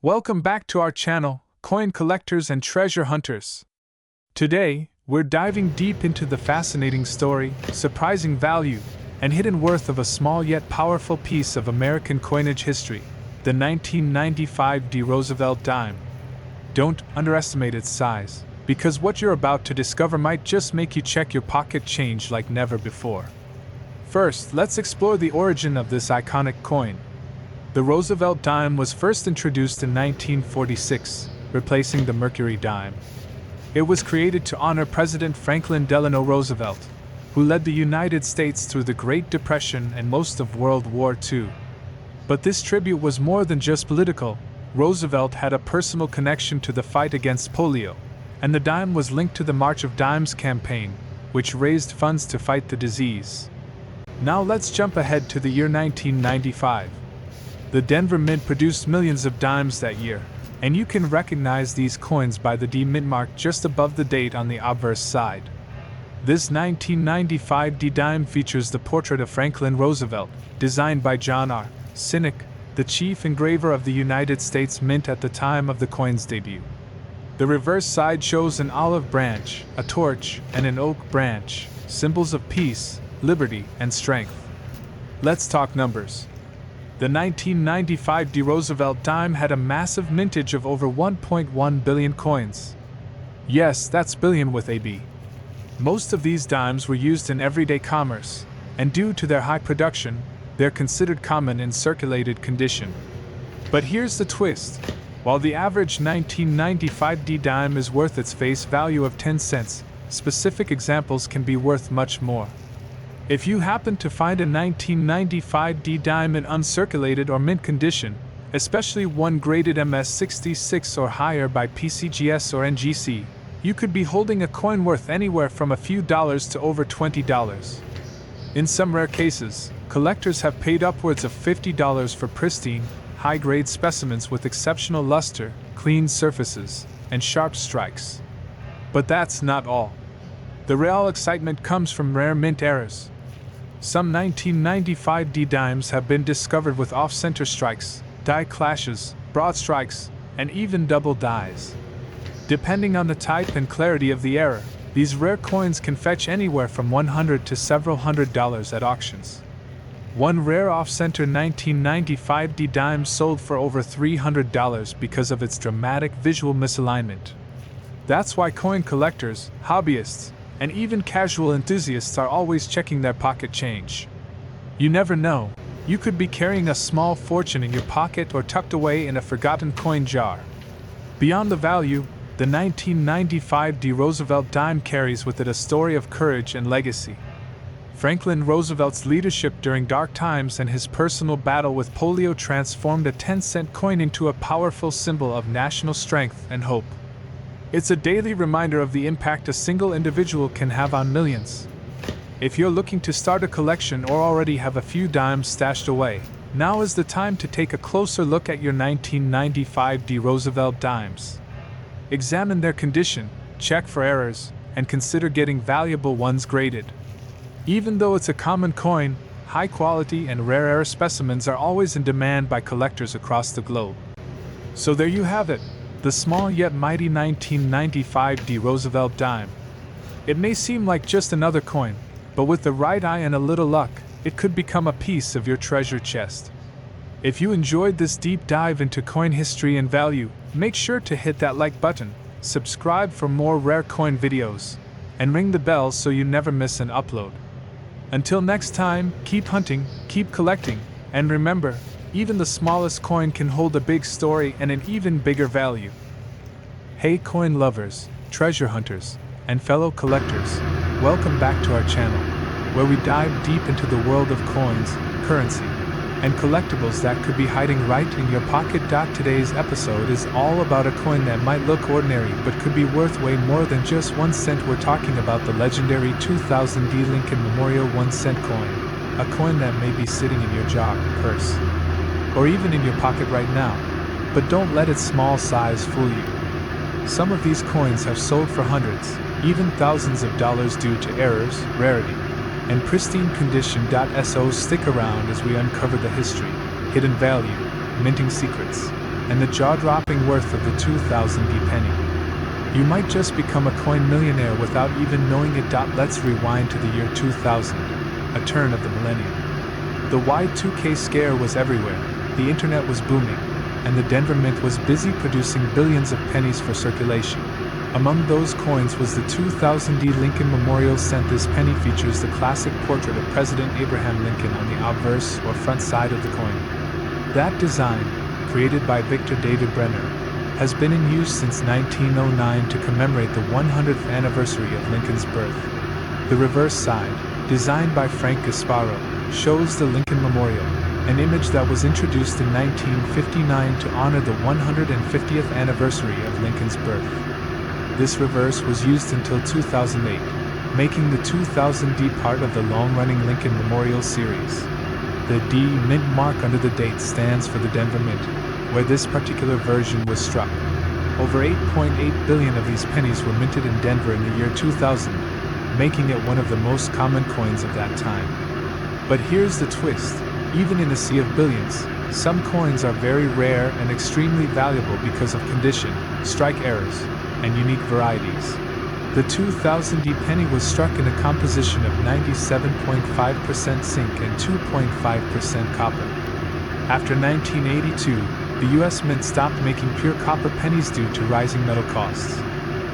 Welcome back to our channel, Coin Collectors and Treasure Hunters. Today, we're diving deep into the fascinating story, surprising value, and hidden worth of a small yet powerful piece of American coinage history, the 1995 Roosevelt dime. Don't underestimate its size, because what you're about to discover might just make you check your pocket change like never before. First, let's explore the origin of this iconic coin. The Roosevelt dime was first introduced in 1946, replacing the Mercury dime. It was created to honor President Franklin Delano Roosevelt, who led the United States through the Great Depression and most of World War II. But this tribute was more than just political. Roosevelt had a personal connection to the fight against polio, and the dime was linked to the March of Dimes campaign, which raised funds to fight the disease. Now let's jump ahead to the year 1995. The Denver Mint produced millions of dimes that year, and you can recognize these coins by the D mint mark just above the date on the obverse side. This 1995 D dime features the portrait of Franklin Roosevelt, designed by John R. Sinek, the chief engraver of the United States Mint at the time of the coin's debut. The reverse side shows an olive branch, a torch, and an oak branch, symbols of peace, liberty, and strength. Let's talk numbers. The 1995 D Roosevelt dime had a massive mintage of over 1.1 billion coins. Yes, that's billion with a B. Most of these dimes were used in everyday commerce, and due to their high production, they're considered common in circulated condition. But here's the twist. While the average 1995 D dime is worth its face value of 10 cents, specific examples can be worth much more. If you happen to find a 1995 D dime in uncirculated or mint condition, especially one graded MS66 or higher by PCGS or NGC, you could be holding a coin worth anywhere from a few dollars to over $20. In some rare cases, collectors have paid upwards of $50 for pristine, high-grade specimens with exceptional luster, clean surfaces, and sharp strikes. But that's not all. The real excitement comes from rare mint errors. Some 1995 D dimes have been discovered with off-center strikes, die clashes, broad strikes, and even double dies. Depending on the type and clarity of the error, these rare coins can fetch anywhere from $100 to several $100s at auctions. One rare off-center 1995 D dime sold for over $300 because of its dramatic visual misalignment. That's why coin collectors, hobbyists, and even casual enthusiasts are always checking their pocket change. You never know, you could be carrying a small fortune in your pocket or tucked away in a forgotten coin jar. Beyond the value, the 1995 D Roosevelt dime carries with it a story of courage and legacy. Franklin Roosevelt's leadership during dark times and his personal battle with polio transformed a 10-cent coin into a powerful symbol of national strength and hope. It's a daily reminder of the impact a single individual can have on millions. If you're looking to start a collection or already have a few dimes stashed away, now is the time to take a closer look at your 1995 D Roosevelt dimes. Examine their condition, check for errors, and consider getting valuable ones graded. Even though it's a common coin, high quality and rare error specimens are always in demand by collectors across the globe. So there you have it. The small yet mighty 1995 D Roosevelt dime. It may seem like just another coin, but with the right eye and a little luck, it could become a piece of your treasure chest. If you enjoyed this deep dive into coin history and value, make sure to hit that like button, subscribe for more rare coin videos, and ring the bell so you never miss an upload. Until next time, keep hunting, keep collecting, and remember, even the smallest coin can hold a big story and an even bigger value. Hey coin lovers, treasure hunters, and fellow collectors, welcome back to our channel, where we dive deep into the world of coins, currency, and collectibles that could be hiding right in your pocket. Today's episode is all about a coin that might look ordinary but could be worth way more than just 1 cent. We're talking about the legendary 2000 D Lincoln Memorial 1 cent coin, a coin that may be sitting in your job, purse, or even in your pocket right now, but don't let its small size fool you. Some of these coins have sold for hundreds, even thousands of dollars due to errors, rarity, and pristine condition. So stick around as we uncover the history, hidden value, minting secrets, and the jaw-dropping worth of the 2000 penny. You might just become a coin millionaire without even knowing it. Let's rewind to the year 2000, a turn of the millennium. The Y2K scare was everywhere, the internet was booming, and the Denver Mint was busy producing billions of pennies for circulation. Among those coins was the 2000 Lincoln Memorial Cent. This penny features the classic portrait of President Abraham Lincoln on the obverse or front side of the coin. That design, created by Victor David Brenner, has been in use since 1909 to commemorate the 100th anniversary of Lincoln's birth. The reverse side, designed by Frank Gasparo, shows the Lincoln Memorial, an image that was introduced in 1959 to honor the 150th anniversary of Lincoln's birth. This reverse was used until 2008, making the 2000 D part of the long-running Lincoln Memorial series. The D Mint mark under the date stands for the Denver Mint, where this particular version was struck. Over 8.8 billion of these pennies were minted in Denver in the year 2000, making it one of the most common coins of that time. But here's the twist: even in a sea of billions, some coins are very rare and extremely valuable because of condition, strike errors, and unique varieties. The 2000 D penny was struck in a composition of 97.5% zinc and 2.5% copper. After 1982, the U.S. Mint stopped making pure copper pennies due to rising metal costs.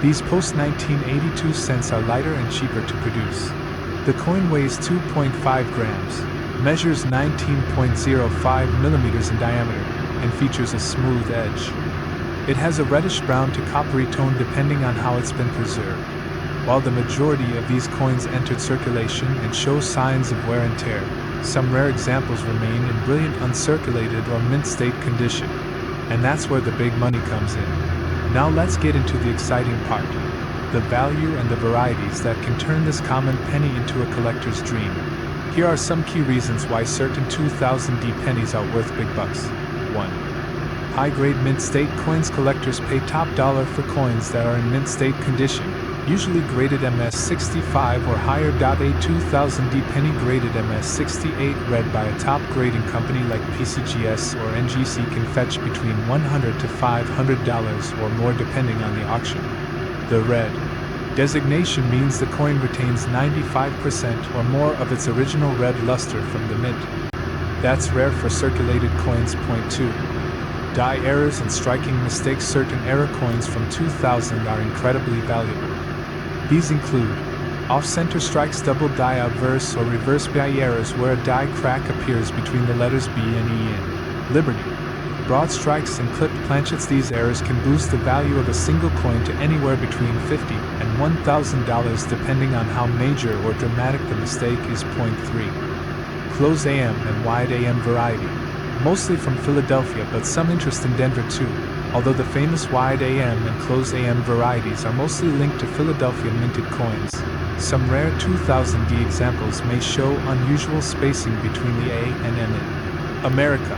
These post-1982 cents are lighter and cheaper to produce. The coin weighs 2.5 grams, measures 19.05 millimeters in diameter, and features a smooth edge. It has a reddish-brown to coppery tone depending on how it's been preserved. While the majority of these coins entered circulation and show signs of wear and tear, some rare examples remain in brilliant uncirculated or mint state condition. And that's where the big money comes in. Now let's get into the exciting part: the value and the varieties that can turn this common penny into a collector's dream. Here are some key reasons why certain 2000 D pennies are worth big bucks. 1. High-grade mint state coins. Collectors pay top dollar for coins that are in mint state condition, usually graded MS65 or higher. A 2000 D penny graded MS68 read by a top grading company like PCGS or NGC can fetch between $100 to $500 or more depending on the auction. The red designation means the coin retains 95% or more of its original red luster from the mint. That's rare for circulated coins. Point 2. Die errors and striking mistakes. Certain error coins from 2000 are incredibly valuable. These include off-center strikes, double die obverse or reverse die errors where a die crack appears between the letters B and E in Liberty, broad strikes, and clipped planchets. These errors can boost the value of a single coin to anywhere between $50 and $1,000 depending on how major or dramatic the mistake is. Point 3. Close AM and wide AM variety. Mostly from Philadelphia, but some interest in Denver too, although the famous wide AM and close AM varieties are mostly linked to Philadelphia minted coins. Some rare 2000 D examples may show unusual spacing between the A and M in America.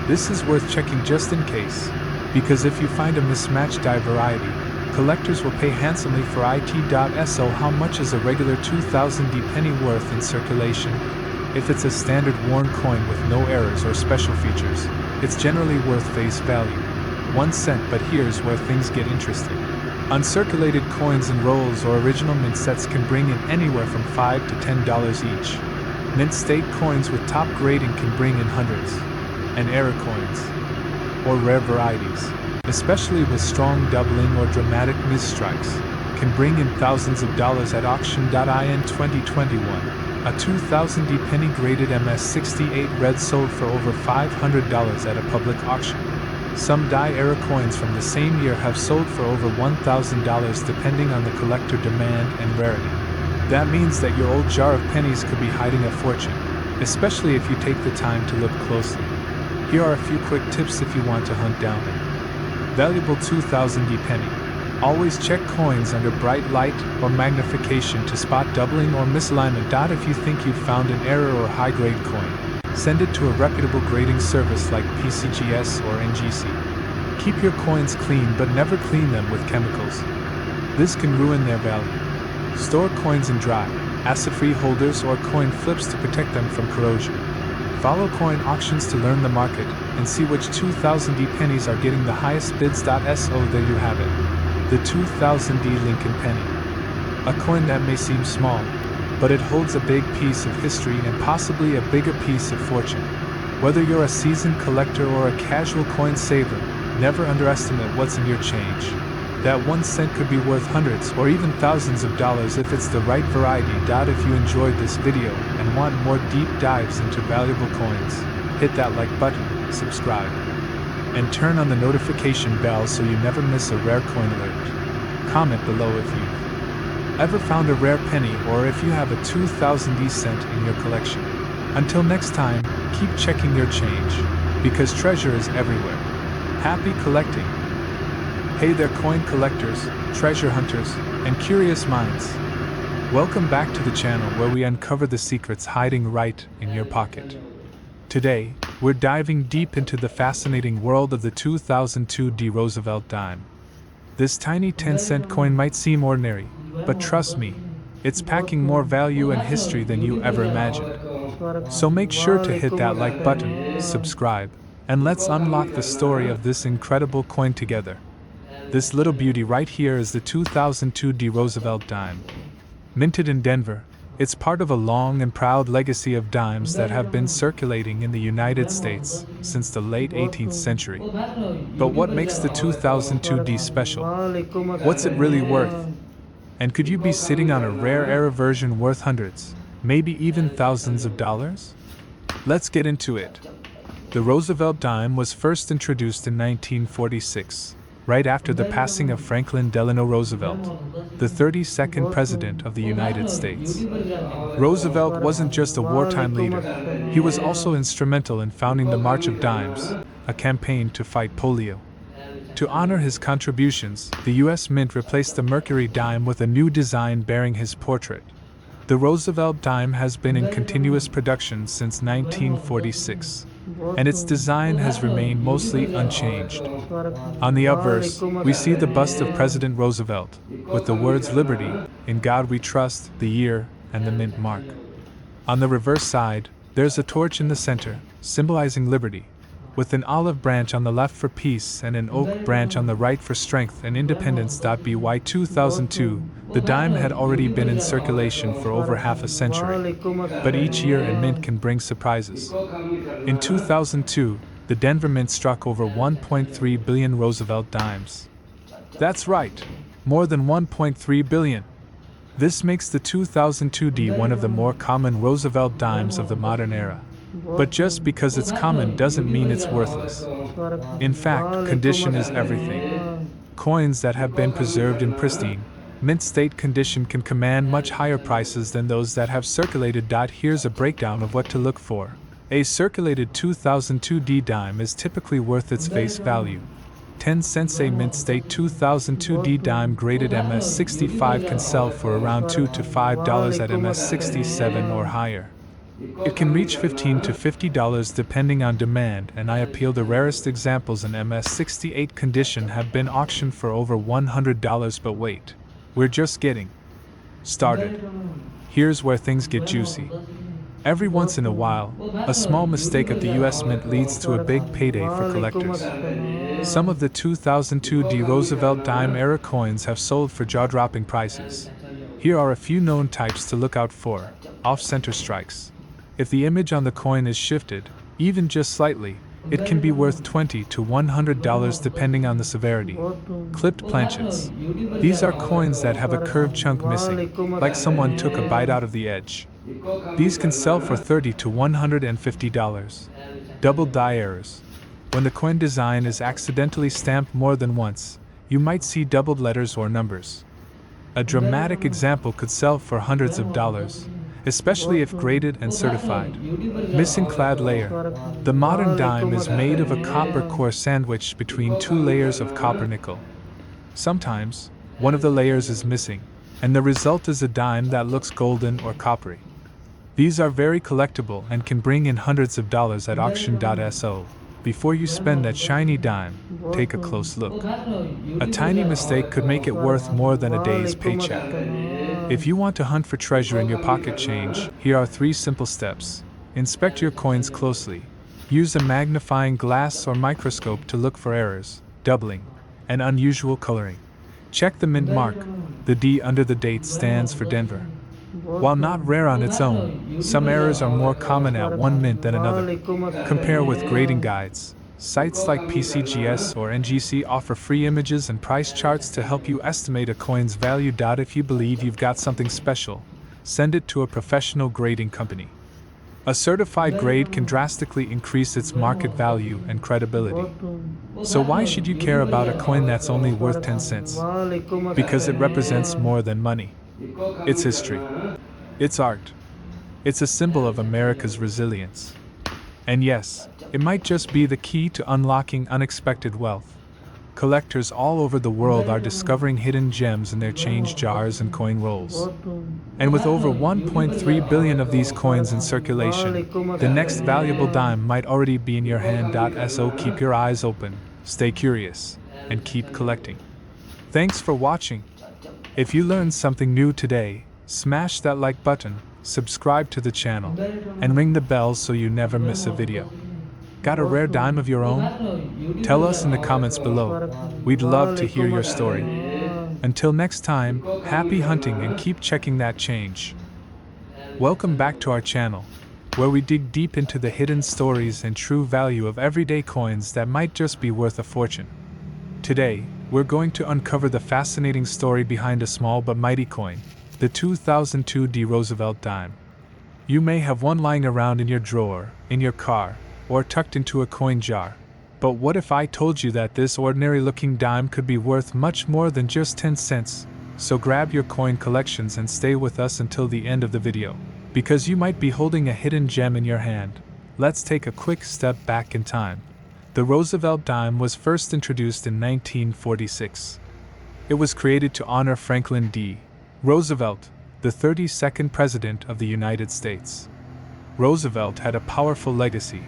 This is worth checking just in case, because if you find a mismatched die variety, collectors will pay handsomely for it. So how much is a regular 2000 D penny worth in circulation? If it's a standard worn coin with no errors or special features, it's generally worth face value, 1 cent. But here's where things get interesting. Uncirculated coins in rolls or original mint sets can bring in anywhere from $5 to $10 each. Mint state coins with top grading can bring in hundreds. And error coins, or rare varieties, especially with strong doubling or dramatic misstrikes, can bring in thousands of dollars at auction. In 2021, a 2000 D penny graded MS68 red sold for over $500 at a public auction. Some die error coins from the same year have sold for over $1,000 depending on the collector demand and rarity. That means that your old jar of pennies could be hiding a fortune, especially if you take the time to look closely. Here are a few quick tips if you want to hunt down a valuable 2000 D penny. Always check coins under bright light or magnification to spot doubling or misalignment. If you think you've found an error or high-grade coin, send it to a reputable grading service like PCGS or NGC. Keep your coins clean, but never clean them with chemicals. This can ruin their value. Store coins in dry, acid-free holders or coin flips to protect them from corrosion. Follow coin auctions to learn the market, and see which 2000D pennies are getting the highest bids. So there you have it. The 2000D Lincoln penny. A coin that may seem small, but it holds a big piece of history and possibly a bigger piece of fortune. Whether you're a seasoned collector or a casual coin saver, never underestimate what's in your change. That 1 cent could be worth hundreds or even thousands of dollars if it's the right variety. If you enjoyed this video and want more deep dives into valuable coins, hit that like button, subscribe, and turn on the notification bell so you never miss a rare coin alert. Comment below if you've ever found a rare penny or if you have a 2000D cent in your collection. Until next time, keep checking your change, because treasure is everywhere. Happy collecting! Hey there, coin collectors, treasure hunters, and curious minds. Welcome back to the channel where we uncover the secrets hiding right in your pocket. Today, we're diving deep into the fascinating world of the 2002 Roosevelt dime. This tiny 10-cent coin might seem ordinary, but trust me, it's packing more value and history than you ever imagined. So make sure to hit that like button, subscribe, and let's unlock the story of this incredible coin together. This little beauty right here is the 2002 Roosevelt dime. Minted in Denver, it's part of a long and proud legacy of dimes that have been circulating in the United States since the late 18th century. But what makes the 2002 special? What's it really worth? And could you be sitting on a rare era version worth hundreds, maybe even thousands of dollars? Let's get into it. The Roosevelt dime was first introduced in 1946, right after the passing of Franklin Delano Roosevelt, the 32nd President of the United States. Roosevelt wasn't just a wartime leader, he was also instrumental in founding the March of Dimes, a campaign to fight polio. To honor his contributions, the U.S. Mint replaced the Mercury dime with a new design bearing his portrait. The Roosevelt dime has been in continuous production since 1946, and its design has remained mostly unchanged. On the obverse, we see the bust of President Roosevelt, with the words "Liberty, in God we trust," the year, and the mint mark. On the reverse side, there's a torch in the center, symbolizing liberty, with an olive branch on the left for peace and an oak branch on the right for strength and independence. By 2002, the dime had already been in circulation for over half a century, but each year a mint can bring surprises. In 2002, the Denver Mint struck over 1.3 billion Roosevelt dimes. That's right, more than 1.3 billion. This makes the 2002 one of the more common Roosevelt dimes of the modern era. But just because it's common doesn't mean it's worthless. In fact, condition is everything. Coins that have been preserved in pristine, mint state condition can command much higher prices than those that have circulated. Here's a breakdown of what to look for. A circulated 2002 dime is typically worth its face value. 10 cents. A mint state 2002 dime graded MS65 can sell for around $2 to $5 at MS67 or higher. It can reach $15 to $50 depending on demand, and I appeal the rarest examples in MS68 condition have been auctioned for over $100. But wait, we're just getting started. Here's where things get juicy. Every once in a while, a small mistake at the US Mint leads to a big payday for collectors. Some of the 2002 Roosevelt dime era coins have sold for jaw-dropping prices. Here are a few known types to look out for. Off-center strikes. If the image on the coin is shifted, even just slightly, it can be worth $20 to $100 depending on the severity. Clipped planchets. These are coins that have a curved chunk missing, like someone took a bite out of the edge. These can sell for $30 to $150. Double die errors. When the coin design is accidentally stamped more than once, you might see doubled letters or numbers. A dramatic example could sell for hundreds of dollars, especially if graded and certified. Missing clad layer. The modern dime is made of a copper core sandwiched between two layers of copper nickel. Sometimes, one of the layers is missing, and the result is a dime that looks golden or coppery. These are very collectible and can bring in hundreds of dollars at auction. So, before you spend that shiny dime, take a close look. A tiny mistake could make it worth more than a day's paycheck. If you want to hunt for treasure in your pocket change, here are 3 simple steps. Inspect your coins closely. Use a magnifying glass or microscope to look for errors, doubling, and unusual coloring. Check the mint mark. The D under the date stands for Denver. While not rare on its own, some errors are more common at one mint than another. Compare with grading guides. Sites like PCGS or NGC offer free images and price charts to help you estimate a coin's value. If you believe you've got something special, send it to a professional grading company. A certified grade can drastically increase its market value and credibility. So why should you care about a coin that's only worth 10 cents? Because it represents more than money. It's history. It's art. It's a symbol of America's resilience. And yes, it might just be the key to unlocking unexpected wealth. Collectors all over the world are discovering hidden gems in their change jars and coin rolls. And with over 1.3 billion of these coins in circulation, the next valuable dime might already be in your hand. So keep your eyes open, stay curious, and keep collecting. Thanks for watching. If you learned something new today, smash that like button, subscribe to the channel, and ring the bell so you never miss a video. Got a rare dime of your own? Tell us in the comments below. We'd love to hear your story. Until next time, happy hunting and keep checking that change. Welcome back to our channel, where we dig deep into the hidden stories and true value of everyday coins that might just be worth a fortune. Today, we're going to uncover the fascinating story behind a small but mighty coin, the 2002 Roosevelt dime. You may have one lying around in your drawer, in your car, or tucked into a coin jar. But what if I told you that this ordinary-looking dime could be worth much more than just 10 cents? So grab your coin collections and stay with us until the end of the video, because you might be holding a hidden gem in your hand. Let's take a quick step back in time. The Roosevelt dime was first introduced in 1946. It was created to honor Franklin D. Roosevelt, the 32nd President of the United States. Roosevelt had a powerful legacy,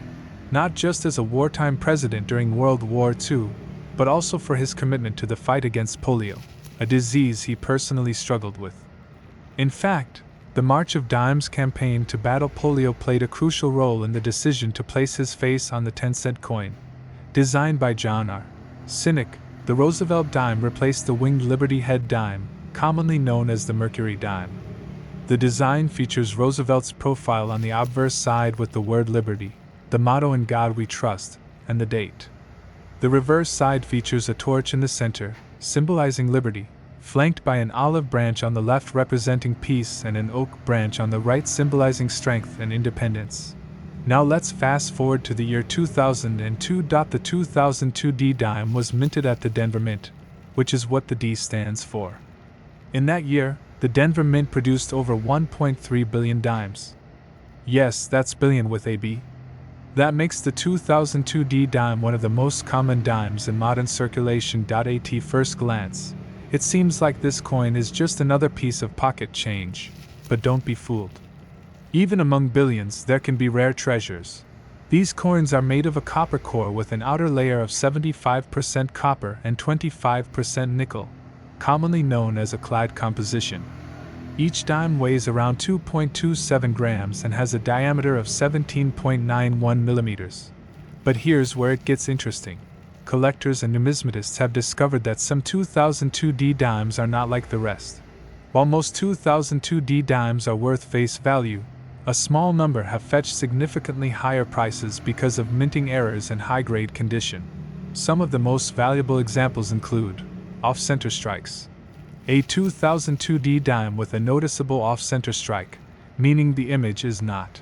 not just as a wartime president during World War II, but also for his commitment to the fight against polio, a disease he personally struggled with. In fact, the March of Dimes campaign to battle polio played a crucial role in the decision to place his face on the 10-cent coin. Designed by John R. Sinek, the Roosevelt dime replaced the winged Liberty Head dime, commonly known as the Mercury dime. The design features Roosevelt's profile on the obverse side with the word Liberty, the motto "In God We Trust," and the date. The reverse side features a torch in the center, symbolizing liberty, flanked by an olive branch on the left representing peace and an oak branch on the right symbolizing strength and independence. Now let's fast forward to the year 2002. The 2002 D dime was minted at the Denver Mint, which is what the D stands for. In that year, the Denver Mint produced over 1.3 billion dimes. Yes, that's billion with a B. That makes the 2002 D dime one of the most common dimes in modern circulation. At first glance, it seems like this coin is just another piece of pocket change, but don't be fooled. Even among billions, there can be rare treasures. These coins are made of a copper core with an outer layer of 75% copper and 25% nickel, commonly known as a clad composition. Each dime weighs around 2.27 grams and has a diameter of 17.91 millimeters. But here's where it gets interesting. Collectors and numismatists have discovered that some 2002 D dimes are not like the rest. While most 2002 D dimes are worth face value, a small number have fetched significantly higher prices because of minting errors and high-grade condition. Some of the most valuable examples include off-center strikes. A 2002 D dime with a noticeable off-center strike, meaning the image is not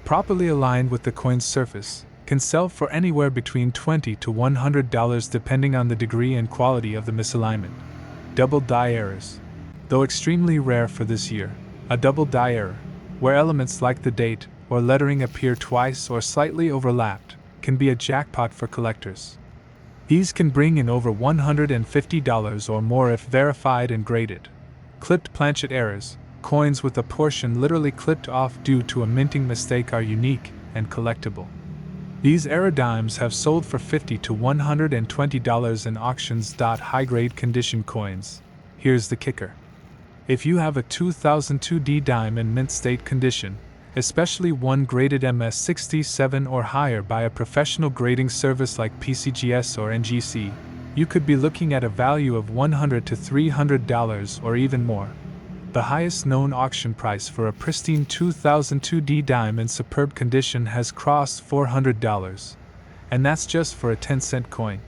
properly aligned with the coin's surface, can sell for anywhere between $20 to $100 depending on the degree and quality of the misalignment. Double die errors. Though extremely rare for this year, a double die error, where elements like the date or lettering appear twice or slightly overlapped, can be a jackpot for collectors. These can bring in over $150 or more if verified and graded. Clipped planchet errors, coins with a portion literally clipped off due to a minting mistake, are unique and collectible. These error dimes have sold for $50 to $120 in auctions. High-grade condition coins. Here's the kicker. If you have a 2002 D dime in mint state condition, especially one graded MS67 or higher by a professional grading service like PCGS or NGC, you could be looking at a value of $100 to $300 or even more. The highest known auction price for a pristine 2002D dime in superb condition has crossed $400, and that's just for a 10-cent coin.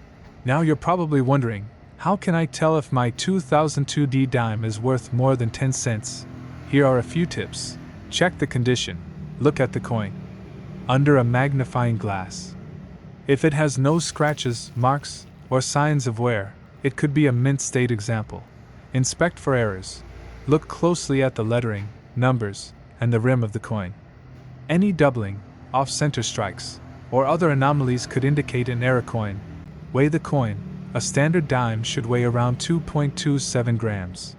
Now you're probably wondering, how can I tell if my 2002D dime is worth more than 10 cents? Here are a few tips. Check the condition. Look at the coin under a magnifying glass. If it has no scratches, marks, or signs of wear, it could be a mint state example. Inspect for errors. Look closely at the lettering, numbers, and the rim of the coin. Any doubling, off-center strikes, or other anomalies could indicate an error coin. Weigh the coin. A standard dime should weigh around 2.27 grams.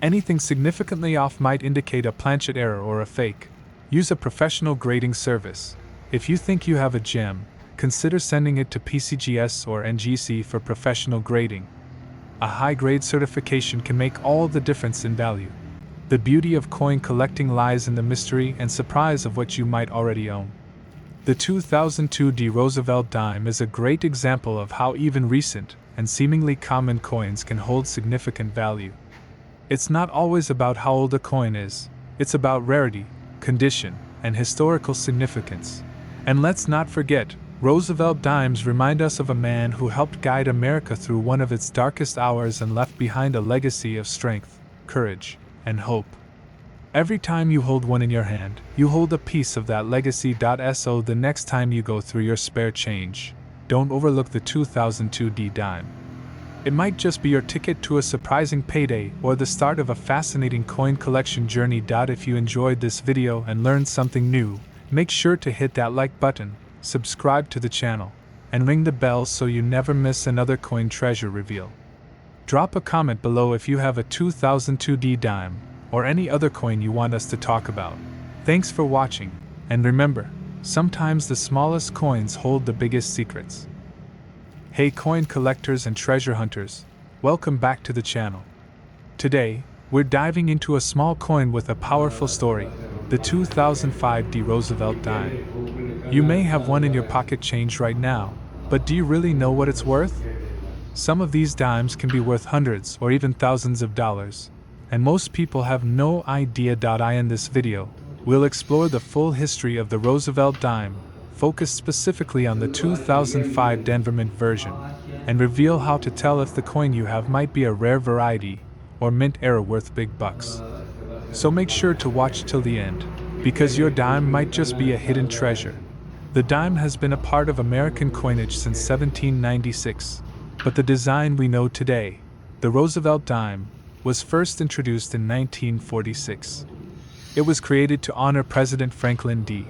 Anything significantly off might indicate a planchet error or a fake. Use a professional grading service. If you think you have a gem, consider sending it to PCGS or NGC for professional grading. A high-grade certification can make all the difference in value. The beauty of coin collecting lies in the mystery and surprise of what you might already own. The 2002D Roosevelt dime is a great example of how even recent and seemingly common coins can hold significant value. It's not always about how old a coin is, it's about rarity, condition, and historical significance. And let's not forget, Roosevelt dimes remind us of a man who helped guide America through one of its darkest hours and left behind a legacy of strength, courage, and hope. Every time you hold one in your hand, you hold a piece of that legacy. So the next time you go through your spare change, don't overlook the 2002D dime. It might just be your ticket to a surprising payday or the start of a fascinating coin collection journey. If you enjoyed this video and learned something new, make sure to hit that like button, subscribe to the channel, and ring the bell so you never miss another coin treasure reveal. Drop a comment below if you have a 2002D dime or any other coin you want us to talk about. Thanks for watching, and remember, sometimes the smallest coins hold the biggest secrets. Hey coin collectors and treasure hunters, welcome back to the channel. Today, we're diving into a small coin with a powerful story, the 2005D Roosevelt dime. You may have one in your pocket change right now, but do you really know what it's worth? Some of these dimes can be worth hundreds or even thousands of dollars, and most people have no idea. In this video, we'll explore the full history of the Roosevelt dime, focused specifically on the 2005 Denver Mint version, and reveal how to tell if the coin you have might be a rare variety or mint error worth big bucks. So make sure to watch till the end, because your dime might just be a hidden treasure. The dime has been a part of American coinage since 1796, but the design we know today, the Roosevelt dime, was first introduced in 1946. It was created to honor President Franklin D.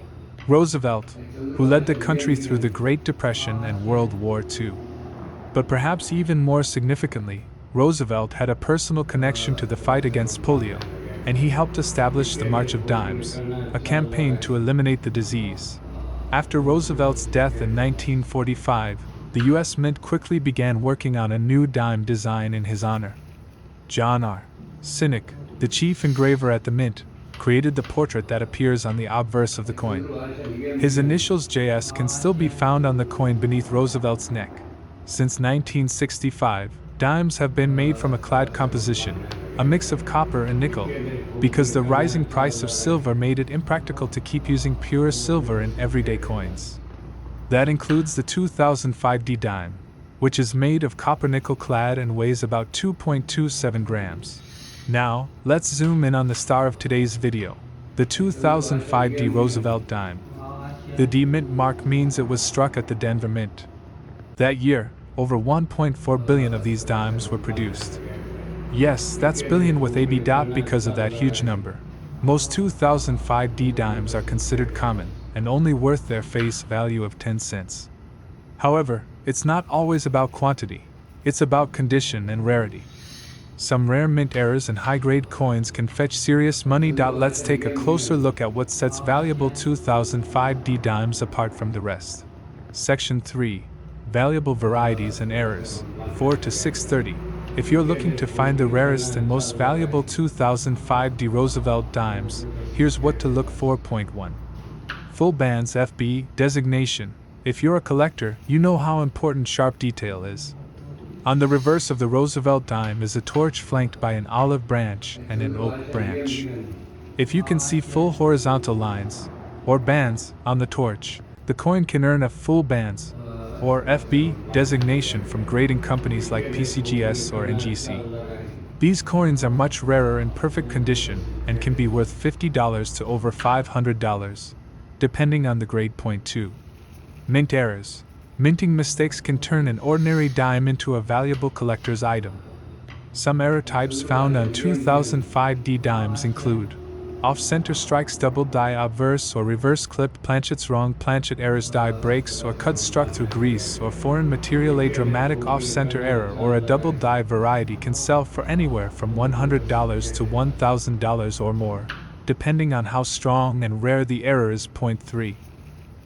Roosevelt, who led the country through the Great Depression and World War II. But perhaps even more significantly, Roosevelt had a personal connection to the fight against polio, and he helped establish the March of Dimes, a campaign to eliminate the disease. After Roosevelt's death in 1945, the U.S. Mint quickly began working on a new dime design in his honor. John R. Sinek, the chief engraver at the Mint, created the portrait that appears on the obverse of the coin. His initials JS can still be found on the coin beneath Roosevelt's neck. Since 1965, dimes have been made from a clad composition, a mix of copper and nickel, because the rising price of silver made it impractical to keep using pure silver in everyday coins. That includes the 2005D dime, which is made of copper-nickel clad and weighs about 2.27 grams. Now, let's zoom in on the star of today's video, the 2005D Roosevelt dime. The D Mint mark means it was struck at the Denver Mint. That year, over 1.4 billion of these dimes were produced. Yes, that's billion with a B dot because of that huge number. Most 2005D dimes are considered common and only worth their face value of 10 cents. However, it's not always about quantity, it's about condition and rarity. Some rare mint errors and high-grade coins can fetch serious money. Let's take a closer look at what sets valuable 2005D dimes apart from the rest. Section 3. Valuable varieties and errors, 4 to 630. If you're looking to find the rarest and most valuable 2005D Roosevelt dimes, Here's what to look for. Point 1. Full bands FB designation. If you're a collector, you know how important sharp detail is. On the reverse of the Roosevelt dime is a torch flanked by an olive branch and an oak branch. If you can see full horizontal lines, or bands, on the torch, the coin can earn a full bands, or FB, designation from grading companies like PCGS or NGC. These coins are much rarer in perfect condition and can be worth $50 to over $500, depending on the grade. Point 2. Mint errors. Minting mistakes can turn an ordinary dime into a valuable collector's item. Some error types found on 2005D dimes include off-center strikes, double die obverse or reverse clipped planchets, wrong planchet errors, die breaks or cuts struck through grease or foreign material. A dramatic off-center error or a double die variety can sell for anywhere from $100 to $1,000 or more, depending on how strong and rare the error is. Point 3.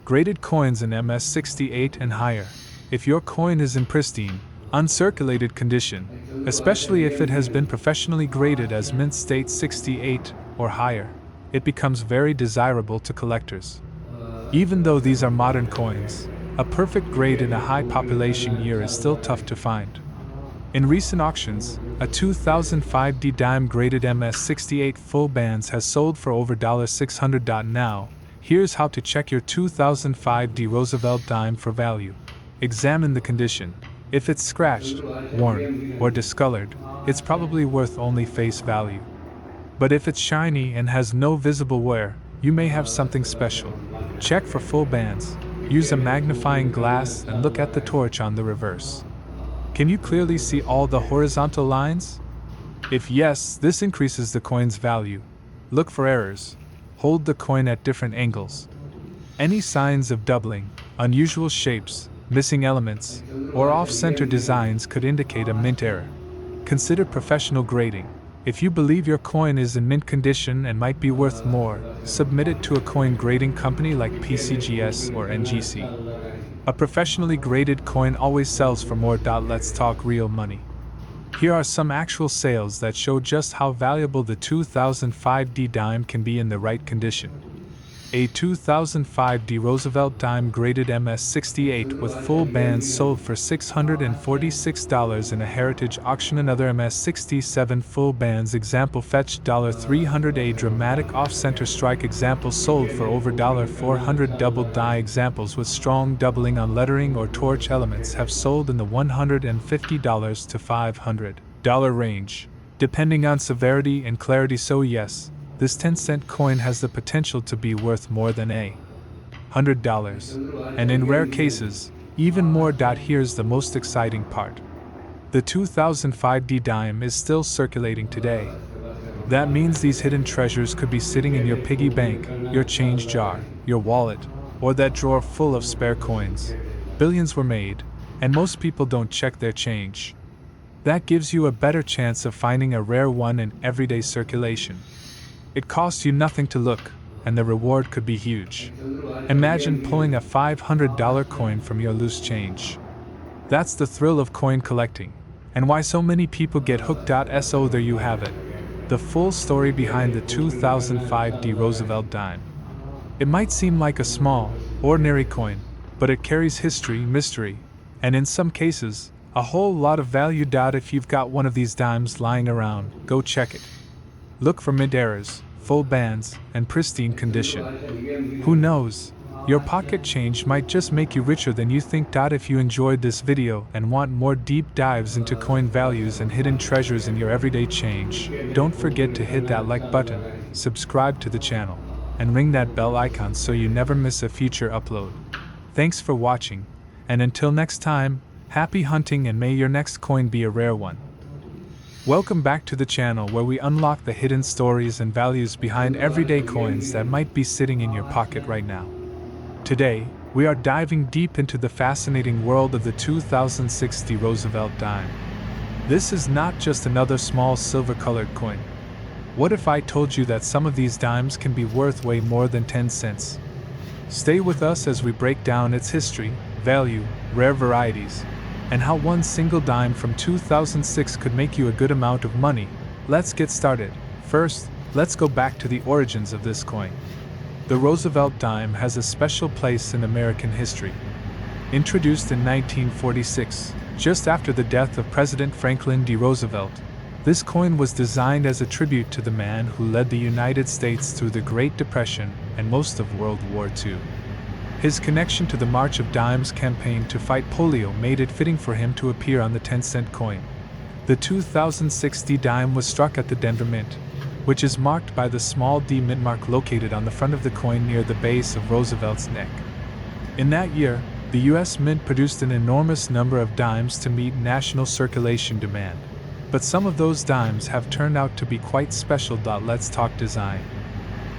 Graded coins in MS68 and higher. If your coin is in pristine, uncirculated condition, especially if it has been professionally graded as mint state 68 or higher, it becomes very desirable to collectors. Even though these are modern coins, a perfect grade in a high population year is still tough to find. In recent auctions, a 2005D dime graded MS68 full bands has sold for over $600. Now, here's how to check your 2005D Roosevelt dime for value. Examine the condition. If it's scratched, worn, or discolored, it's probably worth only face value. But if it's shiny and has no visible wear, you may have something special. Check for full bands. Use a magnifying glass and look at the torch on the reverse. Can you clearly see all the horizontal lines? If yes, this increases the coin's value. Look for errors. Hold the coin at different angles. Any signs of doubling, unusual shapes, missing elements, or off-center designs could indicate a mint error. Consider professional grading. If you believe your coin is in mint condition and might be worth more, submit it to a coin grading company like PCGS or NGC. A professionally graded coin always sells for more. Let's talk real money. Here are some actual sales that show just how valuable the 2005D dime can be in the right condition. A 2005D Roosevelt dime graded MS68 with full bands sold for $646 in a heritage auction. Another MS67 full bands example fetched $300. A dramatic off-center strike example sold for over $400. Double die examples with strong doubling on lettering or torch elements have sold in the $150 to $500 range, depending on severity and clarity. So yes, this 10-cent coin has the potential to be worth more than $100, and in rare cases, even more. Here's the most exciting part. The 2005D dime is still circulating today. That means these hidden treasures could be sitting in your piggy bank, your change jar, your wallet, or that drawer full of spare coins. Billions were made, and most people don't check their change. That gives you a better chance of finding a rare one in everyday circulation. It costs you nothing to look, and the reward could be huge. Imagine pulling a $500 coin from your loose change. That's the thrill of coin collecting, and why so many people get hooked. So there you have it, the full story behind the 2005D Roosevelt dime. It might seem like a small, ordinary coin, but it carries history, mystery, and in some cases, a whole lot of value. If you've got one of these dimes lying around, go check it. Look for mint errors, full bands, and pristine condition. Who knows? Your pocket change might just make you richer than you think. If you enjoyed this video and want more deep dives into coin values and hidden treasures in your everyday change, don't forget to hit that like button, subscribe to the channel, and ring that bell icon so you never miss a future upload. Thanks for watching, and until next time, happy hunting and may your next coin be a rare one. Welcome back to the channel where we unlock the hidden stories and values behind everyday coins that might be sitting in your pocket right now. Today, we are diving deep into the fascinating world of the 2006 Roosevelt dime. This is not just another small silver-colored coin. What if I told you that some of these dimes can be worth way more than 10 cents? Stay with us as we break down its history, value, rare varieties, and how one single dime from 2006 could make you a good amount of money. Let's get started. First, Let's go back to the origins of this coin. The Roosevelt dime has a special place in American history. Introduced in 1946, just after the death of President Franklin D. Roosevelt, this coin was designed as a tribute to the man who led the United States through the Great Depression and most of World War II. His connection to the March of Dimes campaign to fight polio made it fitting for him to appear on the 10-cent coin. The 2006 D dime was struck at the Denver Mint, which is marked by the small D mint mark located on the front of the coin near the base of Roosevelt's neck. In that year, the U.S. Mint produced an enormous number of dimes to meet national circulation demand. But some of those dimes have turned out to be quite special. Let's talk design.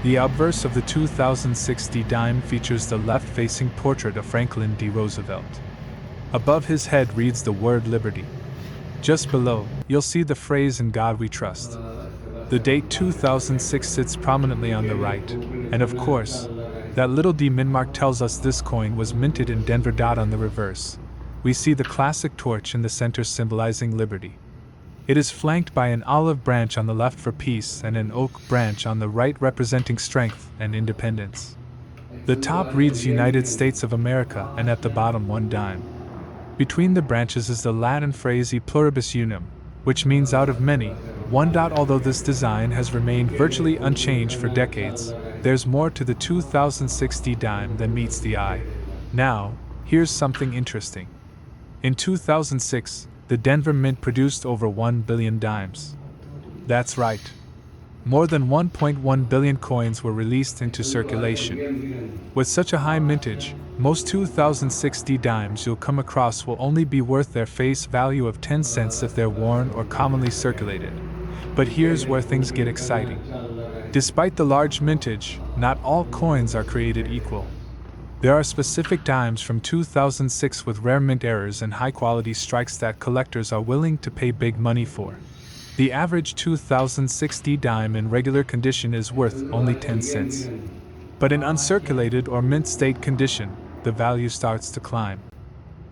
The obverse of the 2006 D dime features the left-facing portrait of Franklin D. Roosevelt. Above his head reads the word Liberty. Just below, you'll see the phrase "In God We Trust." The date 2006 sits prominently on the right, and of course, that little D mint mark tells us this coin was minted in Denver. On the reverse, we see the classic torch in the center symbolizing liberty. It is flanked by an olive branch on the left for peace and an oak branch on the right representing strength and independence. The top reads United States of America and at the bottom 1 dime. Between the branches is the Latin phrase E pluribus unum, which means out of many, 1. Although this design has remained virtually unchanged for decades, there's more to the 2006 D dime than meets the eye. Now, here's something interesting. In 2006, the Denver Mint produced over 1 billion dimes. That's right. More than 1.1 billion coins were released into circulation. With such a high mintage, most 2006 D dimes you'll come across will only be worth their face value of 10 cents if they're worn or commonly circulated. But here's where things get exciting. Despite the large mintage, not all coins are created equal. There are specific dimes from 2006 with rare mint errors and high-quality strikes that collectors are willing to pay big money for. The average 2006 D dime in regular condition is worth only 10 cents. But in uncirculated or mint state condition, the value starts to climb.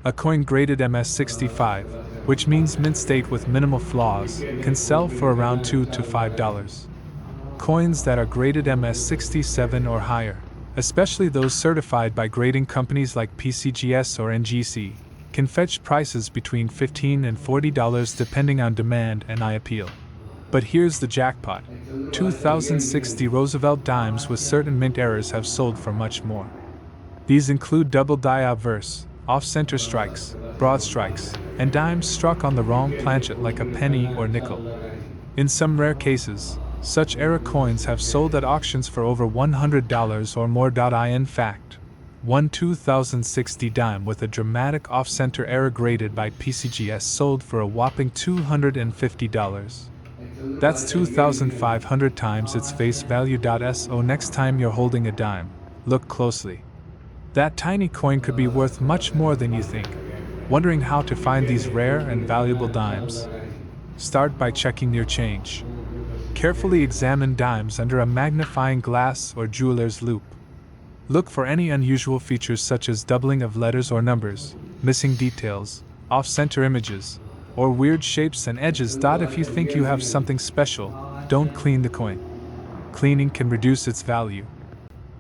A coin graded MS65, which means mint state with minimal flaws, can sell for around $2 to $5. Coins that are graded MS67 or higher, especially those certified by grading companies like PCGS or NGC, can fetch prices between $15 and $40 depending on demand and eye appeal. But here's the jackpot. 2006 D Roosevelt dimes with certain mint errors have sold for much more. These include double die obverse, off-center strikes, broad strikes, and dimes struck on the wrong planchet like a penny or nickel. In some rare cases, such error coins have sold at auctions for over $100 or more. In fact, one 2006 D dime with a dramatic off-center error graded by PCGS sold for a whopping $250. That's 2,500 times its face value. So next time you're holding a dime, look closely. That tiny coin could be worth much more than you think. Wondering how to find these rare and valuable dimes? Start by checking your change. Carefully examine dimes under a magnifying glass or jeweler's loupe. Look for any unusual features such as doubling of letters or numbers, missing details, off-center images, or weird shapes and edges. If you think you have something special, don't clean the coin. Cleaning can reduce its value.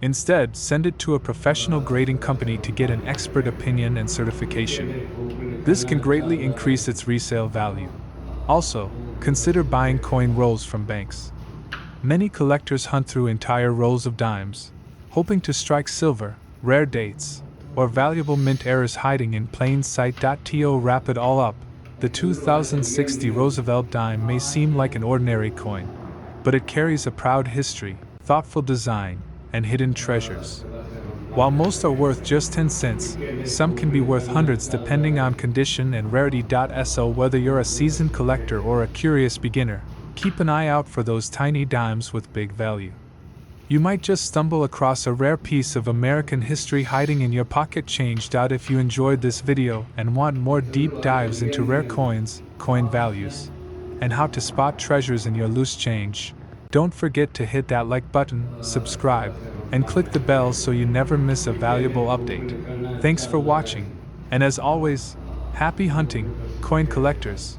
Instead, send it to a professional grading company to get an expert opinion and certification. This can greatly increase its resale value. Also, consider buying coin rolls from banks. Many collectors hunt through entire rolls of dimes, hoping to strike silver, rare dates, or valuable mint errors hiding in plain sight. To wrap it all up, the 2006 D Roosevelt dime may seem like an ordinary coin, but it carries a proud history, thoughtful design, and hidden treasures. While most are worth just 10 cents, some can be worth hundreds depending on condition and rarity. So whether you're a seasoned collector or a curious beginner, keep an eye out for those tiny dimes with big value. You might just stumble across a rare piece of American history hiding in your pocket change. If you enjoyed this video and want more deep dives into rare coins, coin values, and how to spot treasures in your loose change, don't forget to hit that like button, subscribe, and click the bell so you never miss a valuable update. Thanks for watching, and as always, happy hunting, coin collectors!